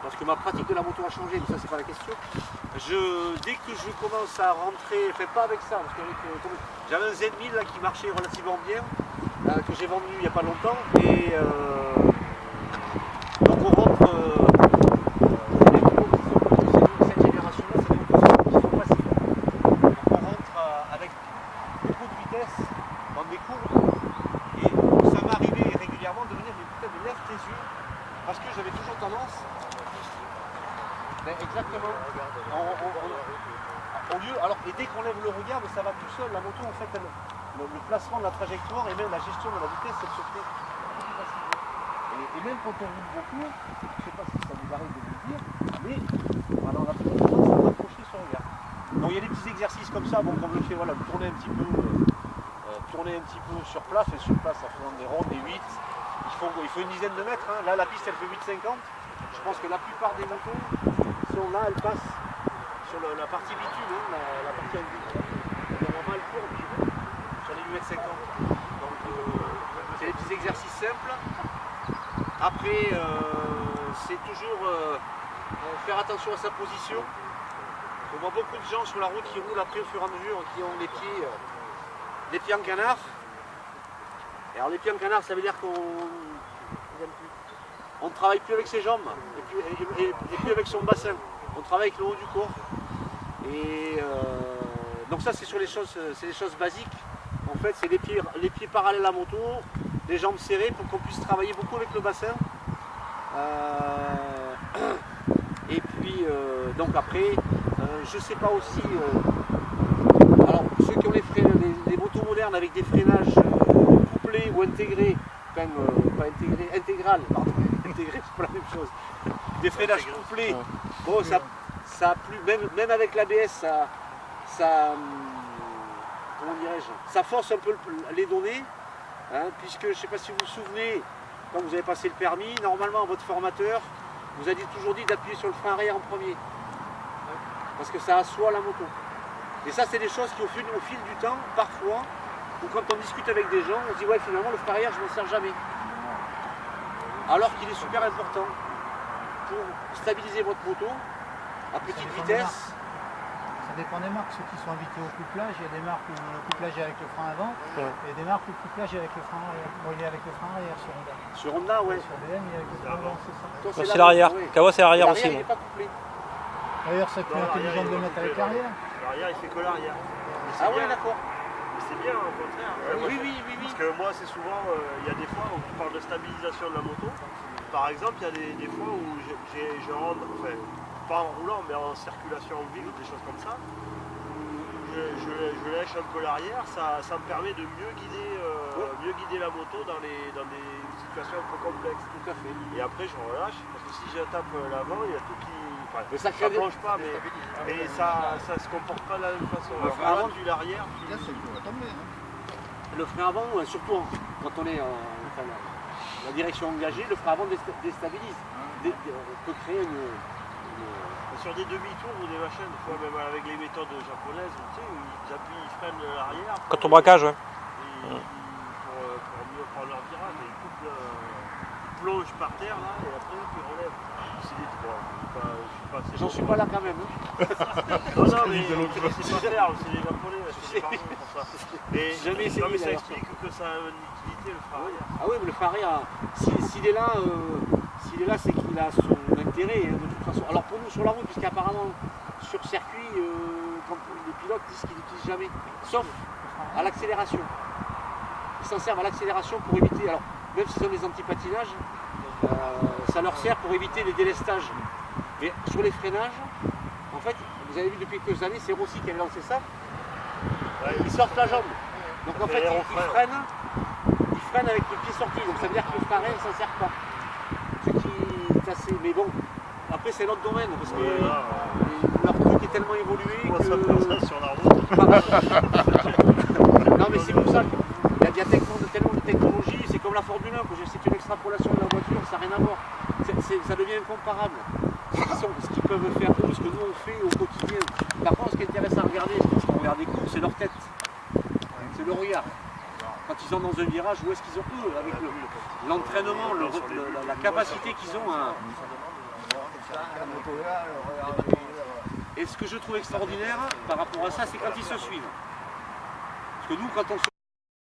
parce que ma pratique de la moto a changé, mais ça c'est pas la question. Dès que je commence à rentrer, enfin pas avec ça, parce que j'avais un Z1000 là, qui marchait relativement bien, que j'ai vendu il n'y a pas longtemps, et donc on rentre, les motos de cette génération-là, c'est des motos qui sont faciles. Donc on rentre avec beaucoup de vitesse dans des courbes, et ça m'arrivait régulièrement de venir, mais putain, de lève tes yeux, parce que j'avais toujours tendance. Ben exactement. Alors, et dès qu'on lève le regard, ça va tout seul. La moto, en fait, le placement de la trajectoire et même la gestion de la vitesse, elle se fait plus facilement. Et même quand on roule beaucoup, je ne sais pas si ça vous arrive de vous le dire, mais voilà, on a plus tendance à rapprocher son regard. Donc il y a des petits exercices comme ça, bon, comme le fait, voilà, tourner un petit peu sur place, et sur place en faisant des rondes, des 8. Il faut une dizaine de mètres. Hein. Là, la piste, elle fait 8,50. Je pense que la plupart des motos sont là, elles passent sur la partie bitume, hein, la partie individuelle. Normalement, elles courent sur les 8,50 m. Donc, c'est des petits exercices simples. Après, c'est toujours faire attention à sa position. On voit beaucoup de gens sur la route qui roulent après au fur et à mesure, qui ont les pieds en canard. Et alors, les pieds en canard, ça veut dire qu'on ne travaille plus avec ses jambes et plus avec son bassin. On travaille avec le haut du corps. Et donc ça c'est sur les choses basiques. En fait c'est les pieds parallèles à la moto, les jambes serrées pour qu'on puisse travailler beaucoup avec le bassin. Et puis donc après, je sais pas aussi. Alors ceux qui ont les motos modernes avec des freinages couplés ou intégrés, enfin pas intégrés, intégral, pardon. Intégré, c'est pas la même chose. Des freinages couplés, bon, ça a plus, même avec l'ABS, comment dirais-je, ça force un peu les données, hein, puisque je ne sais pas si vous vous souvenez, quand vous avez passé le permis, normalement votre formateur vous a toujours dit d'appuyer sur le frein arrière en premier, hein, parce que ça assoit la moto. Et ça, c'est des choses qui au fil du temps, parfois, ou quand on discute avec des gens, on se dit ouais, finalement le frein arrière je ne m'en sers jamais. Alors qu'il est super important pour stabiliser votre moto à petite vitesse. Ça dépend des marques. Ceux qui sont habitués au couplage, il y a des marques où le couplage est avec le frein avant, et des marques où le couplage est avec le frein arrière. Bon, il est avec le frein arrière sur Honda. Sur Honda, ouais. Sur BM, il est avec le frein avant, c'est ça. C'est l'arrière. Kawa, c'est l'arrière aussi. Il n'est pas couplé. D'ailleurs, c'est plus intelligent de le mettre avec l'arrière. L'arrière, il fait que l'arrière. Ah ouais, d'accord. C'est bien, au contraire. Oui. Parce que moi, c'est souvent, il y a des fois où je parle de stabilisation de la moto. Par exemple, il y a des fois où je rentre, enfin, pas en roulant, mais en circulation en ville ou des choses comme ça. Je lèche un peu l'arrière, ça me permet de mieux guider la moto dans des situations un peu complexes. Tout à fait. Et après, je relâche, parce que si je tape l'avant, il y a tout qui... Enfin, mais ça ne plonge pas, mais ça se comporte pas de la même façon. Le frein avant, tu l'arrière, le frein avant, surtout quand on est en la direction engagée, le frein avant déstabilise. Peut créer une... Sur des demi-tours ou des machins, des fois même avec les méthodes japonaises, tu sais, où ils appuient, ils freinent l'arrière. Quand on braquage, ouais. Pour mieux prendre leur virage, ils coupent ils plongent par terre là, et après ils relèvent. C'est des trois. J'en suis pas là quand même. Non, mais c'est pas faire, c'est les japonais, c'est les parents pour ça. Mais jamais essayé, mais ça explique que ça a une utilité le frein arrière. Ah oui, mais le frein arrière, s'il est là, c'est qu'il a son intérêt, hein, de toute façon. Alors pour nous sur la route, puisqu'apparemment sur circuit, quand les pilotes disent qu'ils n'utilisent jamais, sauf à l'accélération. Ils s'en servent à l'accélération pour éviter, alors même s'ils ont des antipatinages, ça leur sert pour éviter les délestages. Mais sur les freinages, en fait, vous avez vu depuis quelques années, c'est Rossi qui avait lancé ça, ils sortent la jambe. Donc en fait, ils freinent avec le pied sorti, donc ça veut dire que le frein arrière ne s'en sert pas. Ce qui est assez... Mais bon, après c'est notre domaine, parce que leur truc est tellement évolué que... Ça sur la route. Non mais c'est pour ça qu'il y a tellement de technologie, c'est comme la Formule 1, c'est une extrapolation de la voiture, ça n'a rien à voir. Ça devient incomparable. Ce qu'ils peuvent faire eux, ce que nous on fait au quotidien. Par contre, ce qui est intéressant à regarder, je pense qu'on regarde des courses, c'est leur tête. C'est le regard. quand ils sont dans un virage, où est-ce qu'ils ont eux, avec l'entraînement, la capacité qu'ils ont à... Et ce que je trouve extraordinaire par rapport à ça, c'est quand ils se suivent. Parce que nous, quand on se